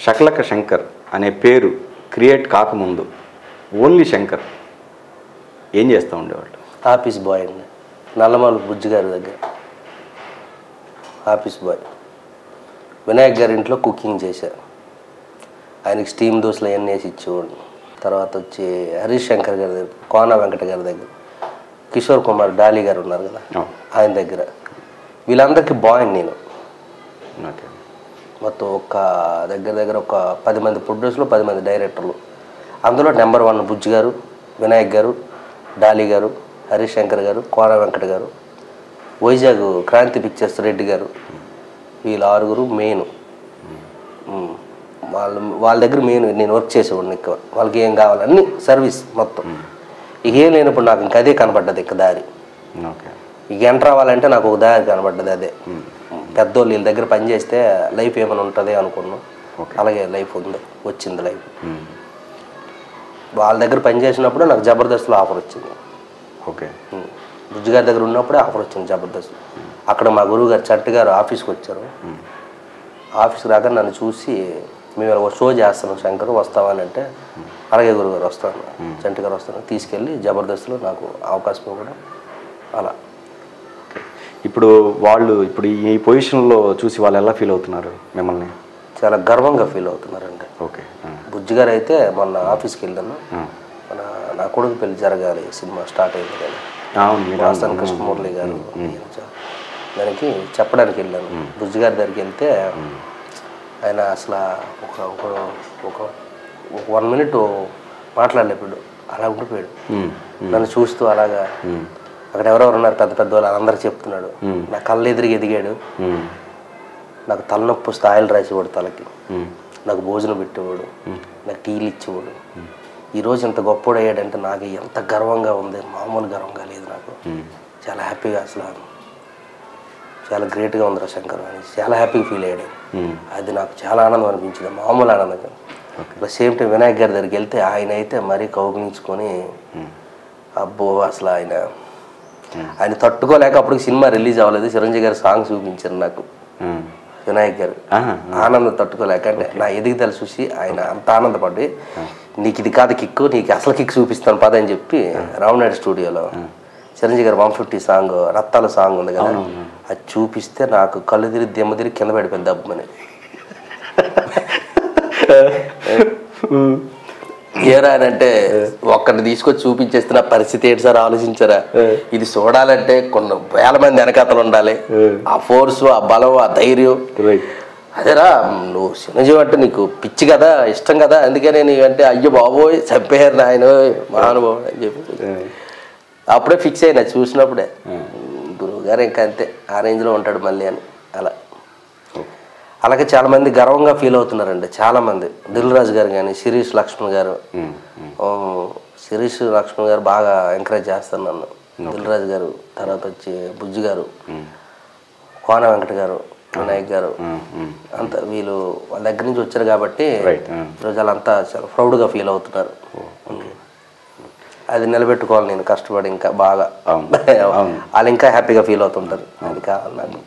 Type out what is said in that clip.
షకలక శంకర్ అనే పేరు క్రియేట్ కాకముందు ఓన్లీ శంకర్ ఏం చేస్తూ ఉండేవాళ్ళు? ఆఫీస్ బాయ్ అండి, నల్లమల్లి బుజ్జి గారి దగ్గర ఆఫీస్ బాయ్. వినాయక్ గారి ఇంట్లో కుకింగ్ చేశారు, ఆయనకి స్టీమ్ దోశలు అవన్నీ వేసి ఇచ్చేవాడిని. తర్వాత వచ్చి హరీష్ శంకర్ గారి దగ్గర, కోన వెంకట గారి దగ్గర, కిషోర్ కుమార్ డాలీ గారు ఉన్నారు కదా ఆయన దగ్గర, వీళ్ళందరికీ బాయ్ నేను. మొత్తం ఒక దగ్గర ఒక 10 మంది ప్రొడ్యూసర్లు, 10 మంది డైరెక్టర్లు. అందులో నెంబర్ 1 బుజ్జి గారు, వినాయక్ గారు, డాలీ గారు, హరీష్ శంకర్ గారు, కోన వెంకట గారు, వైజాగ్ క్రాంతి పిక్చర్స్ రెడ్డి గారు, వీళ్ళు 6 మెయిన్. వాళ్ళ దగ్గర మెయిన్ నేను వర్క్ చేసేవాడిని. ఎక్కువ వాళ్ళకి ఏం కావాలి అన్ని సర్వీస్ మొత్తం. ఇక ఏం లేనప్పుడు నాకు ఇంక అదే కనబడ్డది, ఇక దారి. ఇక ఎంటర్ అవ్వాలంటే నాకు ఒక దారి కనబడ్డది అదే. పెద్దోళ్ళు వీళ్ళ దగ్గర పనిచేస్తే లైఫ్ ఏమైనా ఉంటుంది అనుకున్నాం, అలాగే లైఫ్ ఉంది, వచ్చింది లైఫ్. వాళ్ళ దగ్గర పనిచేసినప్పుడు నాకు జబర్దస్త్లో ఆఫర్ వచ్చింది. ఓకే, బుజ్జి గారి దగ్గర ఉన్నప్పుడే ఆఫర్ వచ్చింది జబర్దస్త్. అక్కడ మా గురువు గారు చట్టి గారు ఆఫీస్కి వచ్చారు. ఆఫీస్కి రాక నన్ను చూసి, మేము ఒక షో చేస్తాను శంకర్ వస్తామని అంటే, అలాగే గురుగారు వస్తాను, చంటి గారు వస్తాను, తీసుకెళ్ళి జబర్దస్త్లో నాకు అవకాశం ఇవ్వడం అలా. ఇప్పుడు వాళ్ళు ఇప్పుడు ఈ పొజిషన్లో చూసి వాళ్ళు ఎలా ఫీల్ అవుతున్నారు మిమ్మల్ని? చాలా గర్వంగా ఫీల్ అవుతున్నారండి. ఓకే, బుజ్జి గారు అయితే మొన్న ఆఫీస్కి వెళ్ళాను, మన నా కొడుకు పెళ్లి జరగాలి సినిమా స్టార్ట్ అయింది కదా, వాసన్ కృష్ణమురళి గారు, దానికి చెప్పడానికి వెళ్ళాను. బుజ్జి గారి దగ్గరికి వెళ్తే ఆయన అసలు ఒక 1 మినిట్ మాట్లాడలేపాడు, అలా ఉండిపోయాడు. నన్ను చూస్తూ అలాగా, అక్కడ ఎవరెవరు ఉన్నారు పెద్ద పెద్ద వాళ్ళు అందరూ చెప్తున్నాడు. నా కళ్ళు ఎదురుగా ఎదిగాడు. నాకు తలనొప్పి వస్తే ఆయిల్ రాసేవాడు తలకి, నాకు భోజనం పెట్టేవాడు, నాకు టీలు ఇచ్చేవాడు. ఈరోజు ఇంత గొప్పవాడు అయ్యాడంటే నాకు ఎంత గర్వంగా ఉంది, మామూలు గర్వంగా లేదు నాకు. చాలా హ్యాపీగా, అసలు చాలా గ్రేట్గా ఉందిరా శంకర్ అని చాలా హ్యాపీగా ఫీల్ అయ్యాడు. అది నాకు చాలా ఆనందం అనిపించింది, మామూలు ఆనందంగా. సేమ్ టైం వినాయక్ గారి దగ్గరికి వెళ్తే ఆయన అయితే మరీ కౌగిలించుకొని, అబ్బో అసలు ఆయన తట్టుకోలేక, అప్పుడు సినిమా రిలీజ్ అవ్వలేదు, చిరంజీవి గారు సాంగ్ చూపించారు నాకు వినాయక్ గారు. ఆనందం తట్టుకోలేక, అంటే నా ఎదుగుదల చూసి ఆయన అంత ఆనందపడి, నీకు ఇది కాదు కిక్కు, నీకు అసలు కిక్ చూపిస్తాను పద అని చెప్పి రావునాయుడు స్టూడియోలో చిరంజీవి గారు 150 సాంగ్ రత్తాల సాంగ్ ఉంది కదా, అది చూపిస్తే నాకు కళ్ళు తిరిగి దెమ్మ తిరిగి కింద పడిపోయింది దబ్బమని. ఏరా అని అంటే, ఒక్కడిని తీసుకొచ్చి చూపించేస్తే నా పరిస్థితి ఏంటి సార్ ఆలోచించారా? ఇది చూడాలంటే కొన్ని వేల మంది వెనకాతలు ఉండాలి, ఆ ఫోర్సు, ఆ బలం, ఆ ధైర్యం. అదేరా నువ్వు చిరంజీవి అంటే నీకు పిచ్చి కదా, ఇష్టం కదా, అందుకనే నీకంటే అయ్యో బాబోయ్ చంపేయారు నాయన మహానుభావుడు అని చెప్పి అప్పుడే ఫిక్స్ అయినా చూసినప్పుడే. గురువు గారు ఇంకా అంతే, ఆ రేంజ్లో ఉంటాడు మళ్ళీ అని. అలాగే చాలామంది గర్వంగా ఫీల్ అవుతున్నారండి చాలామంది. దిల్ రాజు గారు కానీ, శిరీష్ లక్ష్మణ్ గారు, శిరీష్ లక్ష్మణ్ గారు బాగా ఎంకరేజ్ చేస్తారు నన్ను. దిల్ రాజు గారు, తర్వాత వచ్చి బుజ్జి గారు, కోన వెంకట గారు, వినాయక్ గారు, అంతా వీళ్ళు వాళ్ళ దగ్గర నుంచి వచ్చారు కాబట్టి ఈరోజు వాళ్ళంతా చాలా ప్రౌడ్గా ఫీల్ అవుతున్నారు. అది నిలబెట్టుకోవాలి నేను కష్టపడి ఇంకా బాగా, వాళ్ళు ఇంకా హ్యాపీగా ఫీల్ అవుతుంటారు. అది కావాలి నాకు.